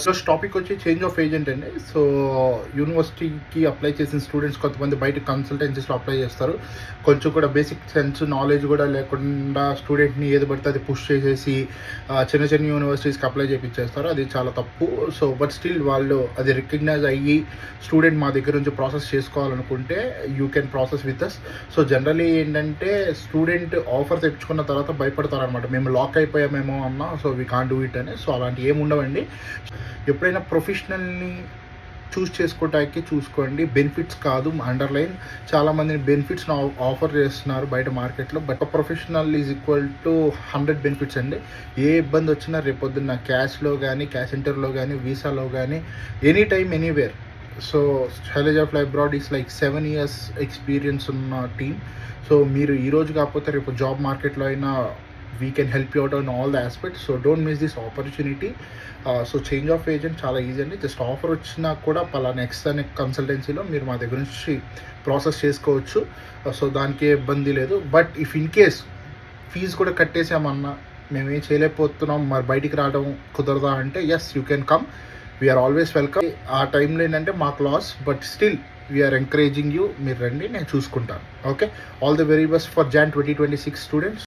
So topic వచ్చి change of agent అండి. So యూనివర్సిటీకి అప్లై చేసిన స్టూడెంట్స్ కొంతమంది బయట కన్సల్టెన్సీస్లో అప్లై చేస్తారు. కొంచెం కూడా బేసిక్ సెన్స్ నాలెడ్జ్ కూడా లేకుండా స్టూడెంట్ని ఏది పడితే అది పుష్ చేసేసి చిన్న చిన్న యూనివర్సిటీస్కి అప్లై చేయించేస్తారు. అది చాలా తప్పు. సో బట్ స్టిల్ వాళ్ళు అది రికగ్నైజ్ అయ్యి స్టూడెంట్ మా దగ్గర నుంచి ప్రాసెస్ చేసుకోవాలనుకుంటే you can process with us. So generally ఏంటంటే స్టూడెంట్ ఆఫర్ తెచ్చుకున్న తర్వాత భయపడతారనమాట, మేము లాక్ అయిపోయామేమో అన్నా, so we can't do it అని. సో అలాంటి ఏమి ఉండవండి. ఎప్పుడైనా ప్రొఫెషనల్ని చేసుకోవటానికి చూసుకోండి, బెనిఫిట్స్ కాదు. అండర్లైన్ చాలామంది బెనిఫిట్స్ని ఆఫర్ చేస్తున్నారు బయట మార్కెట్లో, but professional is equal to 100 benefits అండి. ఏ ఇబ్బంది వచ్చినా రేపొద్దున్న క్యాష్లో కానీ, క్యాష్ సెంటర్లో కానీ, వీసాలో కానీ, any time anywhere. So Shailaja fly abroad is like 7 years experience ఉన్న టీమ్. సో మీరు ఈరోజు కాకపోతే రేపు జాబ్ మార్కెట్లో అయినా we can help you out on all the aspects. So don't miss this opportunity. So change of agent చాలా easy అండి. Just offer వచ్చినా కూడా పలానా నెక్స్ట్ అనే కన్సల్టెన్సీలో మీరు మా దగ్గర నుంచి ప్రాసెస్ చేసుకోవచ్చు. సో దానికి ఇబ్బంది లేదు. But if in case fees కూడా కట్టేసామన్నా, మేము ఏం చేయలేకపోతున్నాం, మరి బయటికి రావడం కుదరదా అంటే yes, you can come, we are always welcome. ఆ టైంలో ఏంటంటే మాకు loss, but still we are encouraging you. మీరు రండి, నేను చూసుకుంటాను. Okay, all the very best for Jan 2026 students.